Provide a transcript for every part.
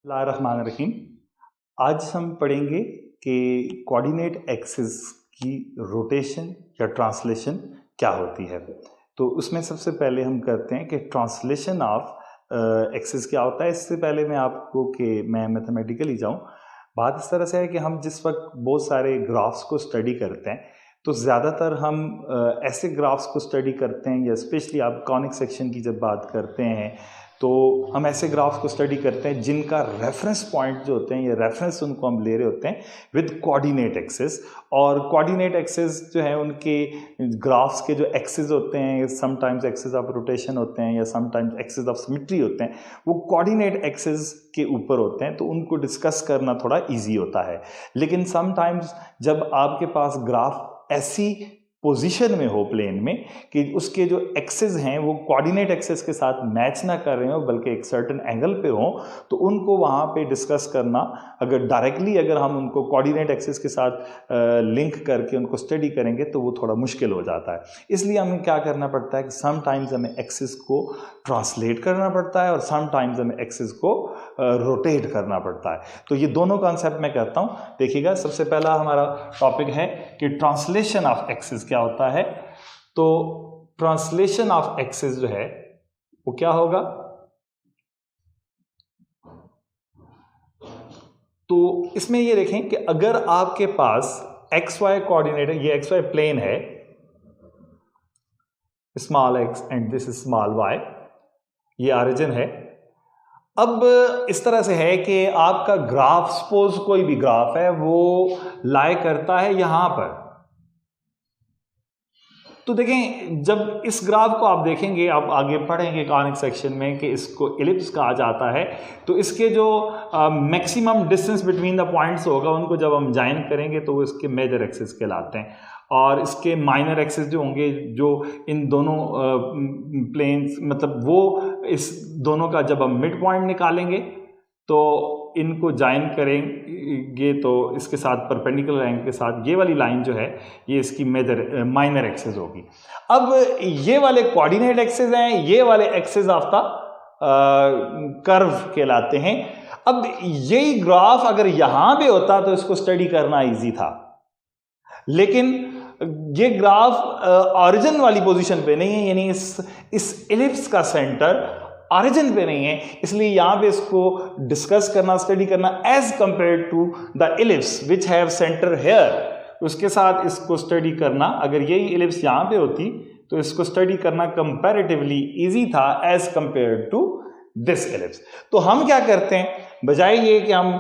बिस्मिल्लाहिर्रहमानिर्रहीम। आज हम पढ़ेंगे कि कोऑर्डिनेट एक्सिस की रोटेशन या ट्रांसलेशन क्या होती है। तो उसमें सबसे पहले हम करते हैं कि ट्रांसलेशन ऑफ एक्सिस क्या होता है। इससे पहले मैं आपको कि मैं मैथमेटिकली जाऊं, बात इस तरह से है कि हम जिस वक्त बहुत सारे ग्राफ्स को स्टडी करते हैं तो ज़्यादातर हम ऐसे ग्राफ्स को स्टडी करते हैं, या स्पेशली आप कॉनिक सेक्शन की जब बात करते हैं तो हम ऐसे ग्राफ्स को स्टडी करते हैं जिनका रेफरेंस पॉइंट जो होते हैं या रेफरेंस उनको हम ले रहे होते हैं विद कोऑर्डिनेट एक्सिस। और कोऑर्डिनेट एक्सिस जो है उनके ग्राफ्स के जो एक्सिस होते हैं, समटाइम्स एक्सिस ऑफ रोटेशन होते हैं या समटाइम्स एक्सिस ऑफ सिमेट्री होते हैं, वो कोऑर्डिनेट एक्सिस के ऊपर होते हैं, तो उनको डिस्कस करना थोड़ा ईजी होता है। लेकिन समटाइम्स जब आपके पास ग्राफ ऐसी पोजीशन में हो प्लेन में कि उसके जो एक्सिस हैं वो कोऑर्डिनेट एक्सिस के साथ मैच ना कर रहे हो बल्कि एक सर्टेन एंगल पे हो, तो उनको वहाँ पे डिस्कस करना, अगर डायरेक्टली अगर हम उनको कोऑर्डिनेट एक्सिस के साथ लिंक करके उनको स्टडी करेंगे तो वो थोड़ा मुश्किल हो जाता है। इसलिए हमें क्या करना पड़ता है कि समटाइम्स हमें एक्सिस को ट्रांसलेट करना पड़ता है और समटाइम्स हमें एक्सिस को रोटेट करना पड़ता है। तो ये दोनों कॉन्सेप्ट मैं करता हूँ। देखिएगा, सबसे पहला हमारा टॉपिक है कि ट्रांसलेशन ऑफ एक्सिस क्या होता है। तो ट्रांसलेशन ऑफ एक्सिस जो है वो क्या होगा, तो इसमें ये देखें कि अगर आपके पास एक्स वाई कोऑर्डिनेट है, ये एक्स वाई प्लेन है, small x and this small y, ये ऑरिजिन है। अब इस तरह से है कि आपका ग्राफ, सपोज कोई भी ग्राफ है वो लाई करता है यहां पर, तो देखें जब इस ग्राफ को आप देखेंगे, आप आगे पढ़ेंगे कॉनिक सेक्शन में कि इसको इलिप्स कहा जाता है, तो इसके जो maximum distance between the points होगा उनको जब हम ज्वाइन करेंगे तो वो इसके मेजर एक्सिस कहलाते हैं। और इसके माइनर एक्सिस जो होंगे, जो इन दोनों प्लेन्स, मतलब वो इस दोनों का जब हम मिड पॉइंट निकालेंगे तो इनको ज्वाइन करेंगे तो इसके साथ परपेंडिकुलर लाइन के साथ ये वाली लाइन जो है ये इसकी मेजर माइनर एक्सिस होगी। अब ये वाले कोऑर्डिनेट एक्सिस हैं, ये वाले एक्सिस ऑफ द कर्व कहलाते हैं। अब यही ग्राफ अगर यहां पे होता तो इसको स्टडी करना इजी था, लेकिन ये ग्राफ ऑरिजिन वाली पोजीशन पे नहीं है, यानी इस इलिप्स का सेंटर ऑरिजिन पे नहीं है, इसलिए यहां पे इसको डिस्कस करना, स्टडी करना as compare to the ellipse which have centre here, उसके साथ इसको स्टडी करना, अगर यही इलिप्स यहां पे होती तो इसको स्टडी करना कंपैरेटिवली इजी था as compare to this ellipse. तो हम क्या करते हैं, बजाय ये कि हम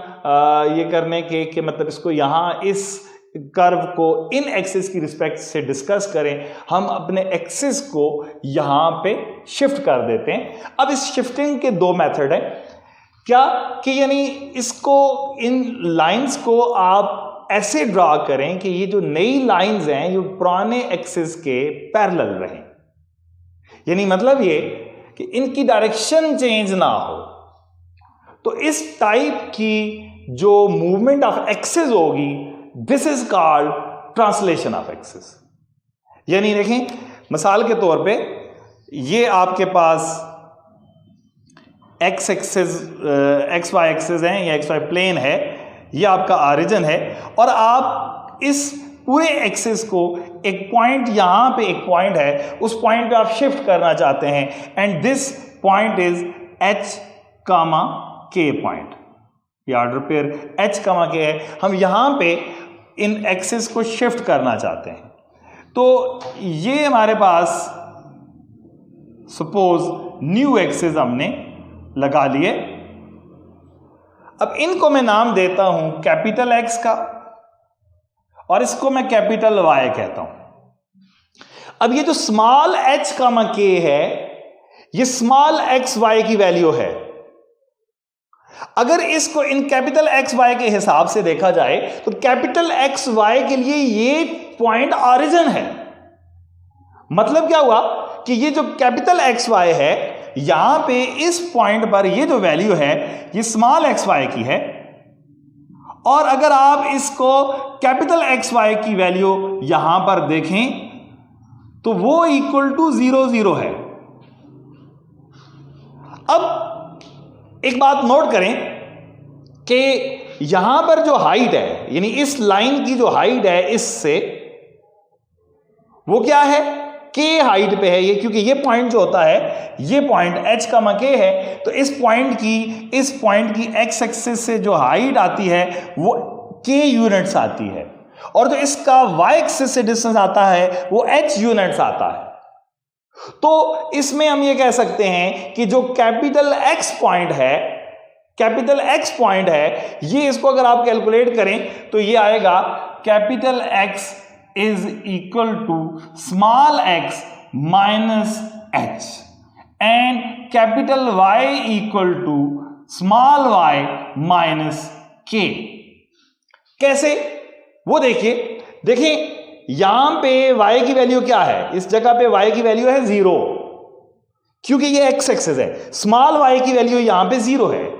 ये करने के मतलब इसको यहां इस कर्व को इन एक्सिस की रिस्पेक्ट से डिस्कस करें, हम अपने एक्सिस को यहां पे शिफ्ट कर देते हैं। अब इस शिफ्टिंग के दो मेथड हैं, क्या कि यानी इसको, इन लाइंस को आप ऐसे ड्रा करें कि ये जो नई लाइंस हैं ये पुराने एक्सिस के पैरेलल रहें, यानी मतलब ये कि इनकी डायरेक्शन चेंज ना हो। तो इस टाइप की जो मूवमेंट ऑफ एक्सिस होगी, this is called translation of axis. यानी देखें, मिसाल के तौर पे ये आपके पास x axis, x y axis है, या एक्स वाई प्लेन है, ये आपका ऑरिजिन है, और आप इस पूरे एक्सिस को एक पॉइंट, यहां पे एक पॉइंट है, उस पॉइंट पे आप शिफ्ट करना चाहते हैं, and this point is h comma k point. ये ऑर्डर पेयर एच कामा के है, हम यहां पे इन एक्सिस को शिफ्ट करना चाहते हैं। तो ये हमारे पास सपोज न्यू एक्सिस हमने लगा लिए। अब इनको मैं नाम देता हूं कैपिटल एक्स का, और इसको मैं कैपिटल वाई कहता हूं। अब ये जो स्मॉल एच कामा के है, ये स्मॉल एक्स वाई की वैल्यू है। अगर इसको इन कैपिटल एक्स वाई के हिसाब से देखा जाए तो कैपिटल एक्स वाई के लिए ये पॉइंट ऑरिजिन है। मतलब क्या हुआ कि ये जो कैपिटल एक्स वाई है, यहां पे इस पॉइंट पर ये जो वैल्यू है ये स्मॉल एक्स वाई की है, और अगर आप इसको कैपिटल एक्स वाई की वैल्यू यहां पर देखें तो वो इक्वल टू 0 0 है। अब एक बात नोट करें कि यहां पर जो हाइट है, यानी इस लाइन की जो हाइट है इससे, वो क्या है, के हाइट पे है ये, क्योंकि ये पॉइंट जो होता है, ये पॉइंट h का के है, तो इस पॉइंट की एक्स एक्सिस से जो हाइट आती है वो k यूनिट्स आती है, और जो इसका y एक्सिस से डिस्टेंस आता है वो h यूनिट्स आता है। तो इसमें हम ये कह सकते हैं कि जो कैपिटल X पॉइंट है, ये इसको अगर आप कैलकुलेट करें तो ये आएगा capital X is equal to small x minus h and capital Y equal to small y minus k। कैसे, वो देखिए यहां पे y की वैल्यू क्या है, इस जगह पे y की वैल्यू है 0, क्योंकि ये x एक्सिस है। स्मॉल y की वैल्यू यहां पे 0 है,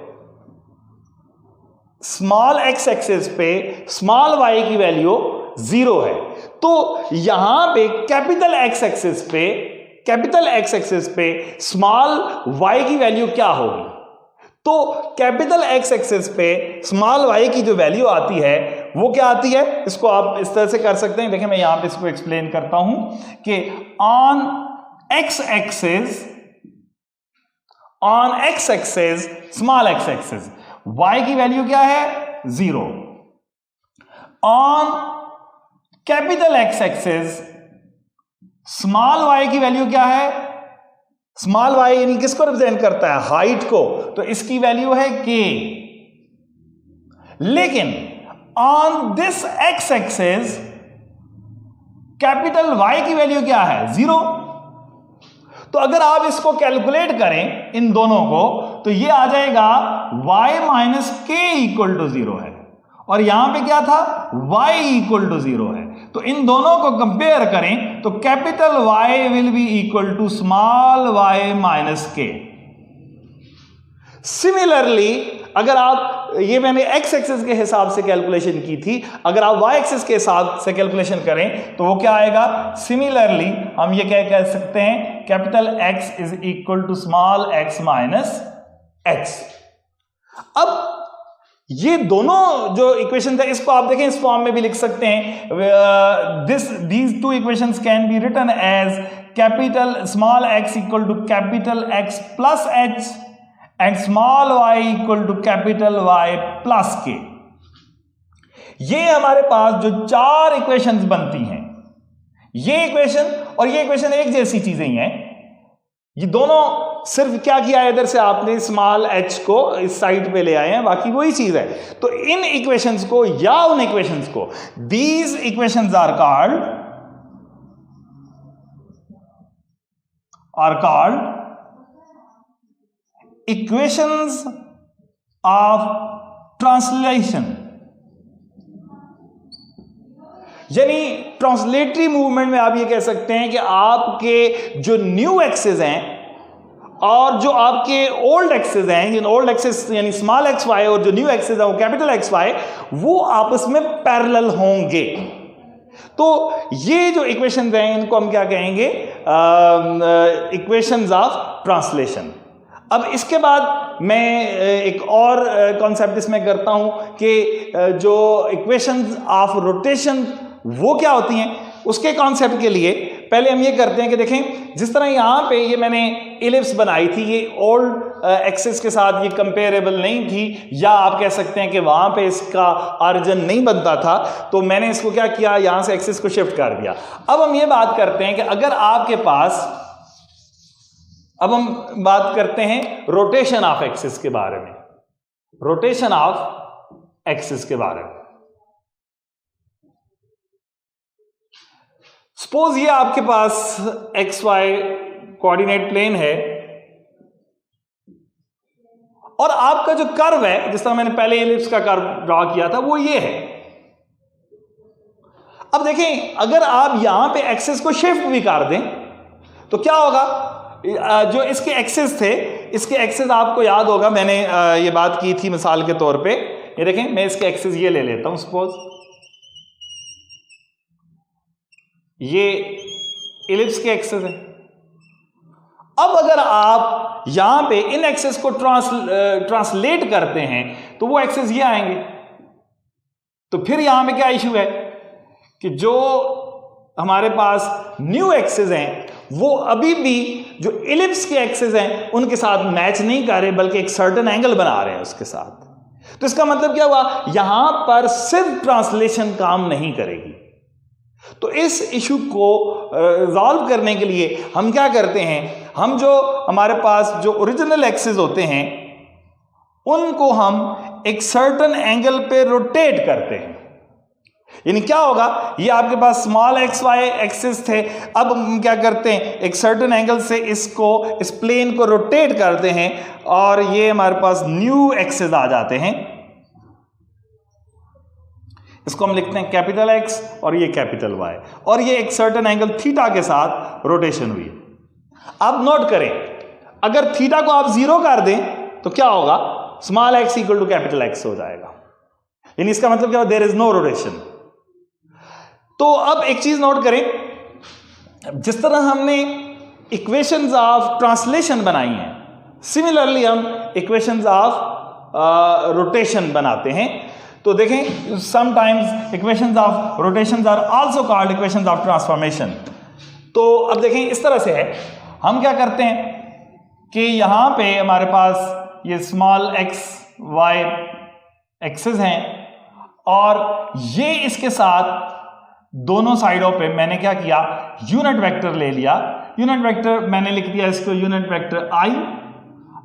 स्मॉल x एक्सिस पे स्मॉल y की वैल्यू 0 है। तो यहां पे कैपिटल x एक्सिस पे स्मॉल y की वैल्यू क्या होगी, तो कैपिटल x एक्सिस पे स्मॉल y की जो वैल्यू आती है वो क्या आती है, इसको आप इस तरह से कर सकते हैं। देखिए मैं यहां पे इसको एक्सप्लेन करता हूं कि on x axis small x axis y की वैल्यू क्या है 0, on capital X axis small y की वैल्यू क्या है, स्मॉल y यानी किसको रिप्रेजेंट करता है, हाइट को, तो इसकी वैल्यू है k। लेकिन on this x axis capital Y की वैल्यू क्या है 0। तो अगर आप इसको कैलकुलेट करें इन दोनों को, तो ये आ जाएगा y माइनस के इक्वल टू 0 है, और यहां पे क्या था y इक्वल टू 0 है। तो इन दोनों को कंपेयर करें तो capital Y will be equal to small y minus k. Similarly अगर आप, ये मैंने x एक्सिस के हिसाब से कैलकुलेशन की थी, अगर आप y एक्सिस के हिसाब से कैलकुलेशन करें तो वो क्या आएगा, सिमिलरली हम ये क्या कह सकते हैं, capital X is equal to small x minus h। अब ये दोनों जो इक्वेशन है इसको आप देखें इस फॉर्म में भी लिख सकते हैं, these two equations can be written as capital small x equal to capital X plus h and small y equal to capital Y plus k। ये हमारे पास जो चार इक्वेशंस बनती हैं, ये इक्वेशन और ये इक्वेशन एक जैसी चीजें ही हैं, ये दोनों सिर्फ क्या किया है, इधर से आपने स्मॉल h को इस साइड पे ले आए हैं, बाकी वही चीज है। तो इन इक्वेशंस को या उन इक्वेशंस को, these equations are called equations of translation, यानी ट्रांसलेटरी मूवमेंट में आप ये कह सकते हैं कि आपके जो न्यू एक्सिस हैं और जो आपके ओल्ड एक्सिस हैं, ओल्ड एक्सिस यानी स्मॉल एक्स वाई और जो न्यू एक्सिस है वो कैपिटल एक्स वाई, वो आपस में पैरेलल होंगे। तो ये जो इक्वेशंस हैं इनको हम क्या कहेंगे, इक्वेशंस ऑफ ट्रांसलेशन। अब इसके बाद मैं एक और कॉन्सेप्ट इसमें करता हूं कि जो इक्वेशंस ऑफ रोटेशन वो क्या होती हैं, उसके कॉन्सेप्ट के लिए पहले हम ये करते हैं कि देखें, जिस तरह यहां पे ये मैंने इलिप्स बनाई थी, ये ओल्ड एक्सिस के साथ ये कंपेरेबल नहीं थी, या आप कह सकते हैं कि वहां पे इसका ऑरिजिन नहीं बनता था, तो मैंने इसको क्या किया, यहां से एक्सिस को शिफ्ट कर दिया। अब हम ये बात करते हैं कि अगर आपके पास, अब हम बात करते हैं रोटेशन ऑफ एक्सिस के बारे में, रोटेशन ऑफ एक्सिस के बारे में। सपोज ये आपके पास एक्स वाई कोऑर्डिनेट प्लेन है और आपका जो कर्व है, जिस तरह मैंने पहले एलिप्स का कर्व ड्रॉ किया था, वो ये है। अब देखें, अगर आप यहां पे एक्सिस को शिफ्ट भी कर दें तो क्या होगा, जो इसके एक्सिस थे, इसके एक्सिस आपको याद होगा, मैंने ये बात की थी मिसाल के तौर पे, ये देखें मैं इसके एक्सिस ये ले लेता हूं, सपोज ये इलिप्स के एक्सिस है। अब अगर आप यहां पे इन एक्सेस को ट्रांसलेट करते हैं तो वो एक्सेस ये आएंगे। तो फिर यहां पे क्या इशू है कि जो हमारे पास न्यू एक्सेस हैं वो अभी भी जो इलिप्स के एक्सेस हैं उनके साथ मैच नहीं कर रहे, बल्कि एक सर्टेन एंगल बना रहे हैं उसके साथ। तो इसका मतलब क्या हुआ, यहां पर सिर्फ ट्रांसलेशन काम नहीं करेगी। तो इस इशू को रिजॉल्व करने के लिए हम क्या करते हैं, हम जो हमारे पास जो ओरिजिनल एक्सेस होते हैं उनको हम एक सर्टेन एंगल पे रोटेट करते हैं। यानी क्या होगा, ये आपके पास स्मॉल एक्स वाई एक्सिस थे, अब हम क्या करते हैं, एक सर्टेन एंगल से इसको, इस प्लेन को रोटेट करते हैं और ये हमारे पास न्यू एक्सिस आ जाते हैं। इसको हम लिखते हैं कैपिटल एक्स और ये कैपिटल वाई, और ये एक सर्टेन एंगल थीटा के साथ रोटेशन हुई। अब नोट करें, अगर थीटा को आप 0 कर दें तो क्या होगा, small x equal to capital X हो जाएगा। यानी इसका मतलब क्या, देयर इज नो रोटेशन। तो अब एक चीज नोट करें, जिस तरह हमने इक्वेशंस ऑफ ट्रांसलेशन बनाई हैं, सिमिलरली हम इक्वेशंस ऑफ रोटेशन बनाते हैं। तो देखें, sometimes equations of rotation are also called equations of transformation. तो अब देखें इस तरह से है, हम क्या करते हैं कि यहां पे हमारे पास ये स्मॉल एक्स वाई एक्सेस हैं और ये इसके साथ दोनों साइडों पे मैंने क्या किया, यूनिट वेक्टर ले लिया। यूनिट वेक्टर मैंने लिख दिया इसको यूनिट वेक्टर आई,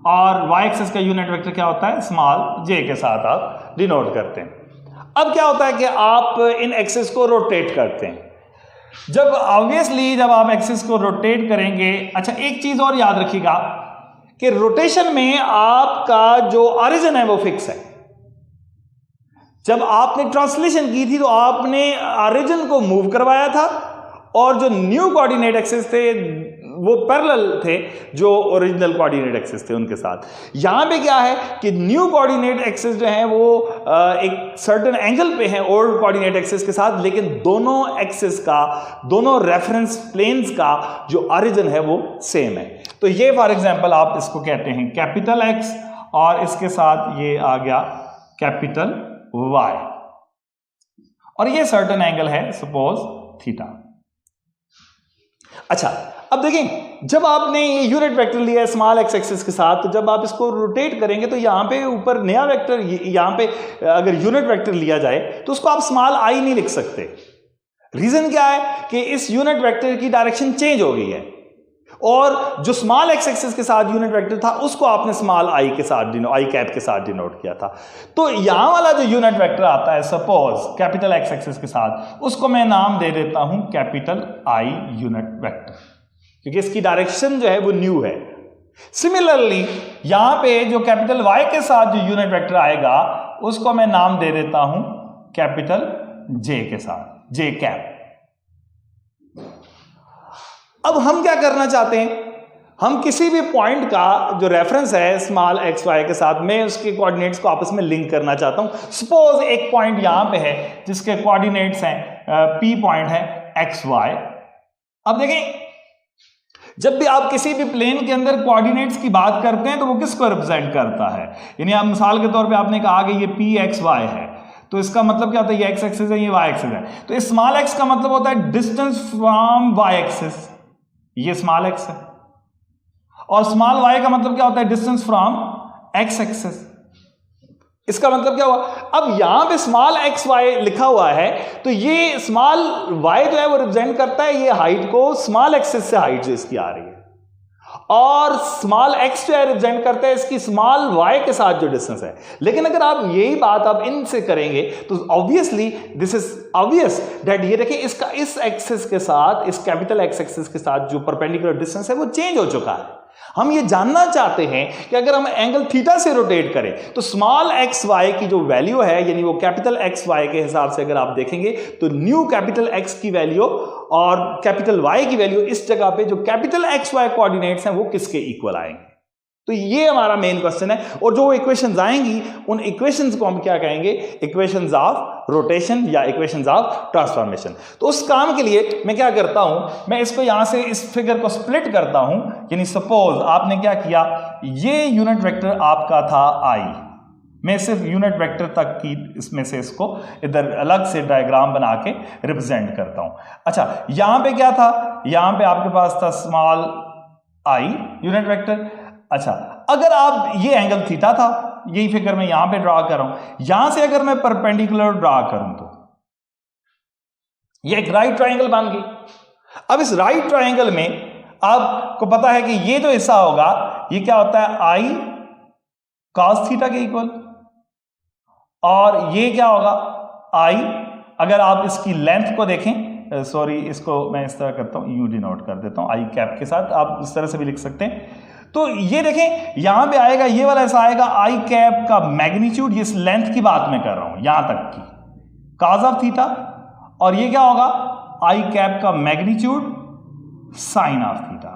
और वाई एक्सेस का यूनिट वेक्टर क्या होता है, स्मॉल जे के साथ आप डिनोट करते हैं। अब क्या होता है कि आप इन एक्सेस को रोटेट करते हैं। जब ऑब्वियसली जब आप एक्सेस को रोटेट करेंगे, अच्छा एक चीज और याद रखिएगा कि रोटेशन में आपका जो ओरिजिन है वो फिक्स है। जब आपने ट्रांसलेशन की थी तो आपने ओरिजिन को मूव करवाया था, और जो न्यू कोऑर्डिनेट एक्सेस थे वो पैरेलल थे जो ओरिजिनल कोऑर्डिनेट एक्सेस थे उनके साथ। यहां पे क्या है कि न्यू कोऑर्डिनेट एक्सेस जो हैं वो एक सर्टेन एंगल पे हैं ओल्ड कोऑर्डिनेट एक्सेस के साथ, लेकिन दोनों एक्सेस का, दोनों रेफरेंस प्लेन्स का जो ओरिजिन है वो सेम है। तो ये फॉर एग्जांपल आप इसको कहते हैं कैपिटल एक्स, और इसके साथ ये आ गया कैपिटल वाई, और ये सर्टेन एंगल है सपोज थीटा। अच्छा, अब देखें, जब आपने ये यूनिट वेक्टर लिया है स्मॉल एक्स एक्सिस के साथ, तो जब आप इसको रोटेट करेंगे तो यहां पे ऊपर नया वेक्टर, यहां पे अगर यूनिट वेक्टर लिया जाए तो उसको आप स्मॉल आई नहीं लिख सकते। रीजन क्या है कि इस यूनिट वेक्टर की डायरेक्शन चेंज हो गई है, और जो स्मॉल एक्स एक्सिस के साथ यूनिट वेक्टर था उसको आपने स्मॉल आई के साथ, आई कैप के साथ डिनोट किया था। तो यहां वाला जो यूनिट वेक्टर आता है सपोज कैपिटल एक्स एक्सिस के साथ, उसको मैं नाम दे देता हूं कैपिटल आई यूनिट वेक्टर, क्योंकि इसकी डायरेक्शन जो है वो न्यू है। सिमिलरली यहां पे जो कैपिटल वाई के साथ जो यूनिट वेक्टर आएगा उसको मैं नाम दे देता हूं कैपिटल जे के साथ, जे कैप। अब हम क्या करना चाहते हैं, हम किसी भी पॉइंट का जो रेफरेंस है स्मॉल एक्स वाई के साथ, मैं उसके कोऑर्डिनेट्स को आपस में लिंक करना चाहता हूं। सपोज एक पॉइंट यहां पे है जिसके कोऑर्डिनेट्स हैं पी पॉइंट है एक्स वाई। अब देखें, जब भी आप किसी भी प्लेन के अंदर कोऑर्डिनेट्स की बात करते हैं तो वो किसको रिप्रेजेंट करता है, यानी आप मिसाल के तौर पे आपने कहा कि ये पी एक्स वाई है, तो इसका मतलब क्या होता है, ये एक्स एक्सिस है, ये वाई एक्सिस है। तो इस स्मॉल एक्स का मतलब होता है डिस्टेंस फ्रॉम वाई एक्सिस, ये स्मॉल एक्स है, और स्मॉल वाई का मतलब क्या होता है, डिस्टेंस फ्रॉम एक्स एक्सिस। इसका मतलब क्या हुआ, अब यहां पे स्मॉल एक्स वाई लिखा हुआ है, तो ये स्मॉल वाई जो है वो रिप्रेजेंट करता है ये हाइट को, स्मॉल एक्सिस से हाइट जो इसकी आ रही है, और स्मॉल एक्स जो है रिप्रेजेंट करता है इसकी स्मॉल वाई के साथ जो डिस्टेंस है। लेकिन अगर आप यही बात आप इनसे करेंगे तो obviously this is obvious that, ये देखिए इसका इस एक्सिस के साथ, इस कैपिटल एक्स एक्सिस के साथ जो परपेंडिकुलर डिस्टेंस है वो चेंज हो चुका है। हम ये जानना चाहते हैं कि अगर हम एंगल थीटा से रोटेट करें तो स्मॉल एक्स वाई की जो वैल्यू है, यानी वो कैपिटल एक्स वाई के हिसाब से अगर आप देखेंगे तो न्यू कैपिटल एक्स की वैल्यू और कैपिटल वाई की वैल्यू, इस जगह पे जो कैपिटल एक्स वाई कोऑर्डिनेट्स हैं वो किसके इक्वल आएंगे। तो ये हमारा मेन क्वेश्चन है, और जो इक्वेशंस आएंगी उन इक्वेशंस को हम क्या कहेंगे, इक्वेशंस ऑफ रोटेशन या इक्वेशंस ऑफ ट्रांसफॉर्मेशन। तो उस काम के लिए मैं क्या करता हूं, मैं इसको यहां से इस फिगर को स्प्लिट करता हूं। यानी सपोज आपने क्या किया, ये यूनिट वेक्टर आपका था आई, मैं सिर्फ यूनिट वेक्टर तक की इसमें से इसको इधर अलग से डायग्राम बना के रिप्रेजेंट करता हूं। अच्छा, यहां पे क्या था, यहां पे आपके पास था स्मॉल आई यूनिट वेक्टर। अच्छा, अगर आप ये एंगल थीटा था, यही फिगर मैं यहां पे ड्रा कर रहा हूं, यहां से अगर मैं परपेंडिकुलर ड्रा करूं तो ये एक राइट ट्रायंगल बन गई। अब इस राइट ट्रायंगल में आपको पता है कि ये जो हिस्सा होगा ये क्या होता है, आई कॉस थीटा के इक्वल, और ये क्या होगा आई, अगर आप इसकी लेंथ को देखें, सॉरी इसको मैं इस तरह करता हूं, यू डिनोट कर देता हूं आई कैप के साथ, आप इस तरह से भी लिख सकते हैं। तो ये देखें यहां पे आएगा, ये वाला ऐसा आएगा आई कैप का मैग्नीट्यूड, ये इस लेंथ की बात मैं कर रहा हूं यहां तक की, कॉस ऑफ थीटा, और ये क्या होगा आई कैप का मैग्नीट्यूड साइन ऑफ थीटा।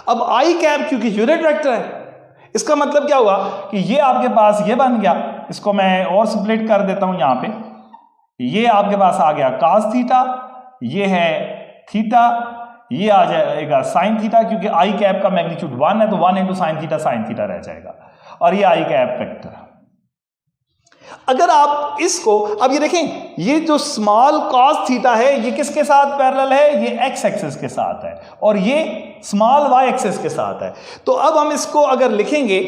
अब आई कैप क्योंकि यूनिट वेक्टर है, इसका मतलब क्या हुआ कि ये आपके पास ये बन गया, इसको मैं और स्प्लिट कर देता हूं यहां पे, ये आपके पास आ गया cos थीटा, ये है थीटा, ये आ जाएगा साइन थीटा, क्योंकि आई कैप का मैग्नीट्यूड 1 है तो 1 इंटू साइन थीटा रह जाएगा, और ये आई कैप वेक्टर। अगर आप इसको अब ये देखें, ये जो स्मॉल cos थीटा है ये किसके साथ पैरेलल है, ये x एक्सिस के साथ है, और ये स्मॉल y एक्सिस के साथ है। तो अब हम इसको अगर लिखेंगे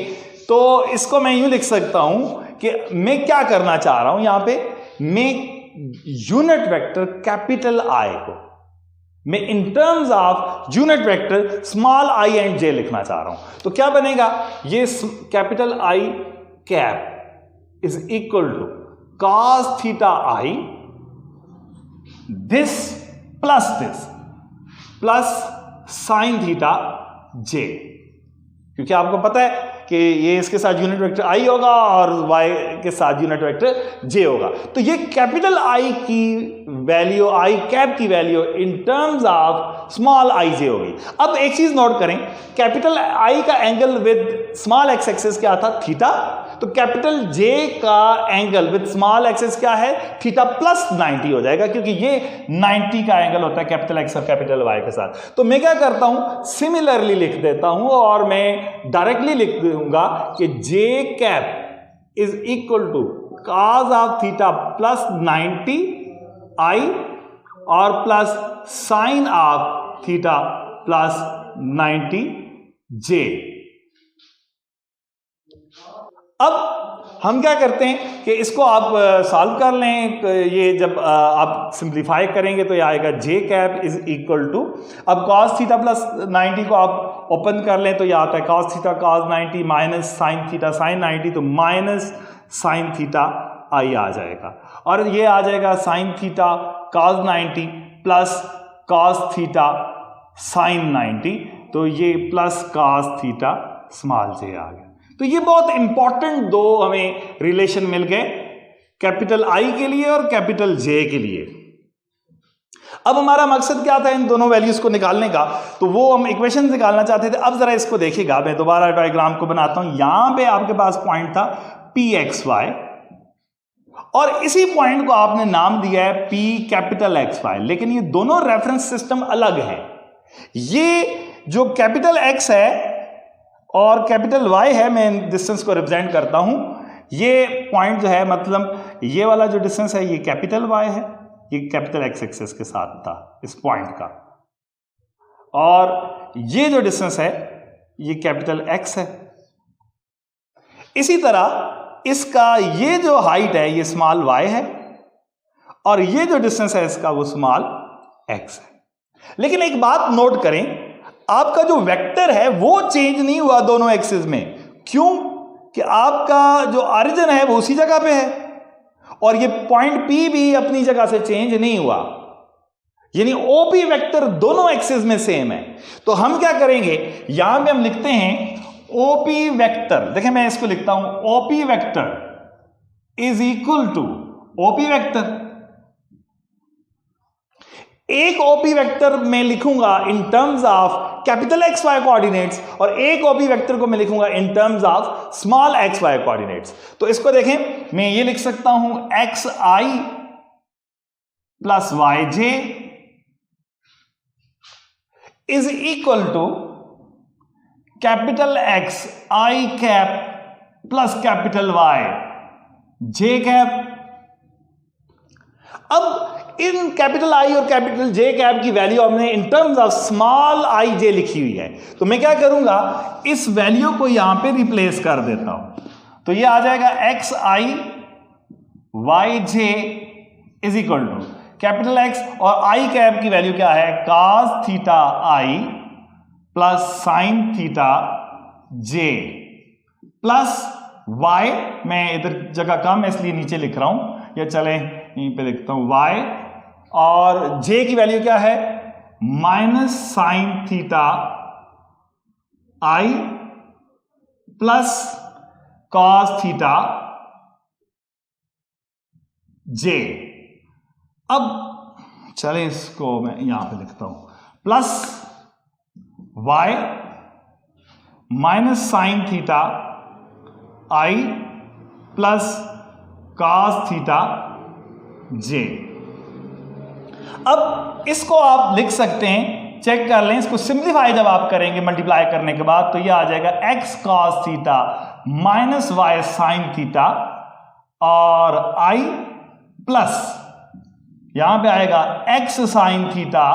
तो इसको मैं यूं लिख सकता हूं कि मैं क्या करना चाह रहा हूं, यहां पे मैं यूनिट वेक्टर कैपिटल I को मैं इन terms of unit vector small i and j लिखना चाह रहा हूं। तो क्या बनेगा, ये capital I cap is equal to cos theta I this plus sin theta j, क्योंकि आपको पता है कि ये इसके साथ यूनिट वेक्टर I होगा और y के साथ यूनिट वेक्टर j होगा। तो ये कैपिटल I की वैल्यू, I कैप की value in terms of small i j होगी। अब एक चीज नोट करें, कैपिटल I का angle with small x axis क्या था, थीटा, तो कैपिटल J का एंगल विद स्मॉल एक्सिस क्या है, थीटा प्लस 90 हो जाएगा, क्योंकि ये 90 का एंगल होता है कैपिटल X और कैपिटल Y के साथ। तो मैं क्या करता हूं, सिमिलरली लिख देता हूं, और मैं डायरेक्टली लिख दूंगा कि J cap is equal to cos of theta plus 90 I और plus sine of theta plus 90 J। अब हम क्या करते हैं कि इसको आप सॉल्व कर लें, ये जब आप सिंप्लीफाई करेंगे तो ये आएगा j cap is equal to, अब cos थीटा प्लस 90 को आप ओपन कर लें तो ये आता है cos theta cos 90 minus sine theta sine 90, तो माइनस साइन थीटा I आ जाएगा, और ये आ जाएगा sine theta cos 90 plus cos theta sine 90, तो ये plus cos theta small j आ गया। तो ये बहुत इंपॉर्टेंट दो हमें रिलेशन मिल गए, कैपिटल I के लिए और कैपिटल J के लिए। अब हमारा मकसद क्या था इन दोनों वैल्यूज को निकालने का, तो वो हम इक्वेशन निकालना चाहते थे। अब जरा इसको देखिएगा, मैं दोबारा डायग्राम को बनाता हूं। यहां पे आपके पास पॉइंट था PXY, और इसी पॉइंट को आपने नाम दिया है P कैपिटल XY, लेकिन ये दोनों रेफरेंस सिस्टम अलग है। ये जो कैपिटल X है और कैपिटल Y है, मैं डिस्टेंस को रिप्रेजेंट करता हूं, ये पॉइंट जो है, मतलब ये वाला जो डिस्टेंस है ये कैपिटल Y है, ये कैपिटल X एक्सिस के साथ था इस पॉइंट का, और ये जो डिस्टेंस है ये कैपिटल X है। इसी तरह इसका ये जो हाइट है ये स्मॉल y है, और ये जो डिस्टेंस है इसका वो स्मॉल x है। लेकिन एक बात नोट करें, आपका जो वेक्टर है वो चेंज नहीं हुआ दोनों एक्सिस में। क्यों? कि आपका जो ऑरिजिन है वो उसी जगह पे है, और ये पॉइंट P भी अपनी जगह से चेंज नहीं हुआ, यानी OP वेक्टर दोनों एक्सिस में सेम है। तो हम क्या करेंगे, यहां पे हम लिखते हैं OP वेक्टर, देखें मैं इसको लिखता हूं, OP vector is equal to OP vector एक ओपी वेक्टर में लिखूंगा in terms of capital X Y coordinates और एक ओपी वेक्टर को मैं लिखूंगा in terms of small x Y coordinates. तो इसको देखें, मैं ये लिख सकता हूं x i plus y J is equal to capital X I cap plus capital Y J cap. अब इन कैपिटल आई और कैपिटल जे कैप की वैल्यू हमने in terms of small i j लिखी हुई है, तो मैं क्या करूंगा, इस वैल्यू को यहां पे रिप्लेस कर देता हूं। तो ये आ जाएगा X I Y J is equal to capital X और आई कैप की वैल्यू क्या है, कॉस थीटा आई plus sine theta J plus Y, मैं इधर जगह कम है इसलिए नीचे लिख रहा हूं, या चले यहीं पे लिखता हूं वाई, और जे की वैल्यू क्या है, माइनस साइन थीटा आई प्लस कॉस थीटा जे। अब चले इसको मैं यहां पे लिखता हूं, plus y minus sine theta आई प्लस कॉस थीटा जे। अब इसको आप लिख सकते हैं, चेक कर लें, इसको सिंप्लीफाई जब आप करेंगे मल्टीप्लाई करने के बाद तो ये आ जाएगा x cos theta minus y sine theta और आई प्लस यहां पे आएगा x sine theta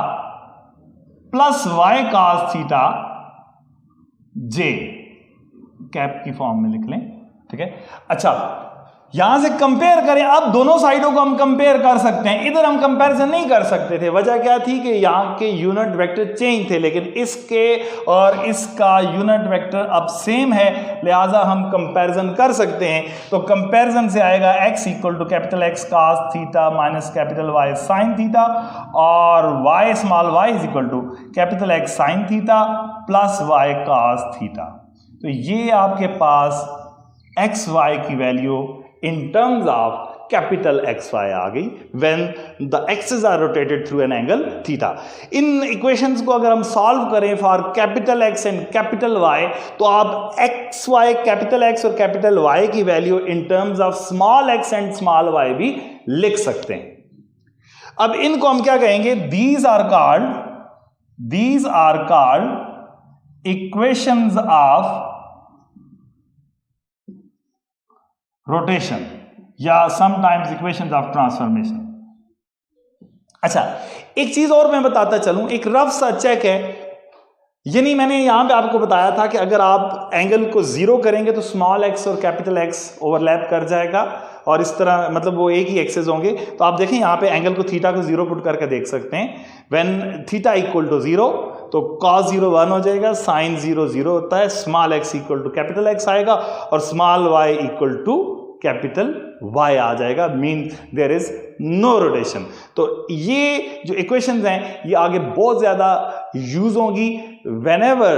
plus Y cos theta j, cap की फॉर्म में लिख लें, ठीक है। अच्छा, यहां से कंपेयर करें, अब दोनों साइडों को हम कंपेयर कर सकते हैं। इधर हम कंपैरिजन नहीं कर सकते थे, वजह क्या थी कि यहां के यूनिट वेक्टर चेंज थे, लेकिन इसके और इसका यूनिट वेक्टर अब सेम है, लिहाजा हम कंपैरिजन कर सकते हैं। तो कंपैरिजन से आएगा x equal to capital X cos theta minus capital Y sine theta और y small y is equal to capital X sine theta plus Y cos theta. तो ये आपके पास एक्स वाई की value in terms of capital XY आ गई when the axes are rotated through an angle theta। In equations को अगर हम solve करें for capital X and capital Y तो आप XY capital X और capital Y की value in terms of small x and small y भी लिख सकते हैं। अब इनको हम क्या कहेंगे, these are called equations of rotation या समटाइम्स इक्वेशंस ऑफ ट्रांसफॉर्मेशन। अच्छा, एक चीज और मैं बताता चलूं, एक रफ सा चेक है, यानी मैंने यहां पे आपको बताया था कि अगर आप एंगल को जीरो करेंगे तो स्मॉल एक्स और कैपिटल एक्स ओवरलैप कर जाएगा और इस तरह मतलब वो एक ही एक्सेस होंगे। तो आप देखें यहां पे एंगल को थीटा को जीरो पुट करके देख सकते हैं। When theta equal to zero तो cos 0 1 हो जाएगा, साइन 0 0 होता है, small x equal to capital X आएगा और small y equal to capital y आ जाएगा, mean there is no rotation. तो ये जो इक्वेशंस हैं ये आगे बहुत ज्यादा यूज होंगी whenever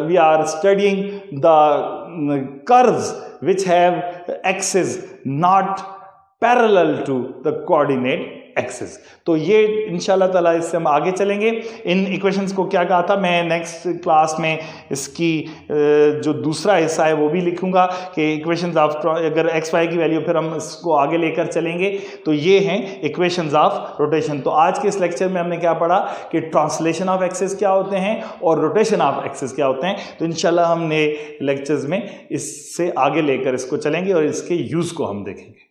we are studying the curves which have axes not parallel to the coordinate axes. तो ये इंशाल्लाह ताला इससे हम आगे चलेंगे। इन इक्वेशंस को क्या कहा था, मैं नेक्स्ट क्लास में इसकी जो दूसरा हिस्सा है वो भी लिखूंगा कि इक्वेशंस ऑफ अगर एक्स वाई की वैल्यू फिर हम इसको आगे लेकर चलेंगे। तो ये हैं इक्वेशंस ऑफ रोटेशन। तो आज के इस लेक्चर में हमने क्या पढ़ा कि ट्रांसलेशन ऑफ एक्सेस क्या होते हैं और रोटेशन ऑफ एक्सेस क्या होते हैं। तो इंशाल्लाह हम नए लेक्चर्स में इससे आगे लेकर इसको चलेंगे और इसके यूज़ को हम देखेंगे।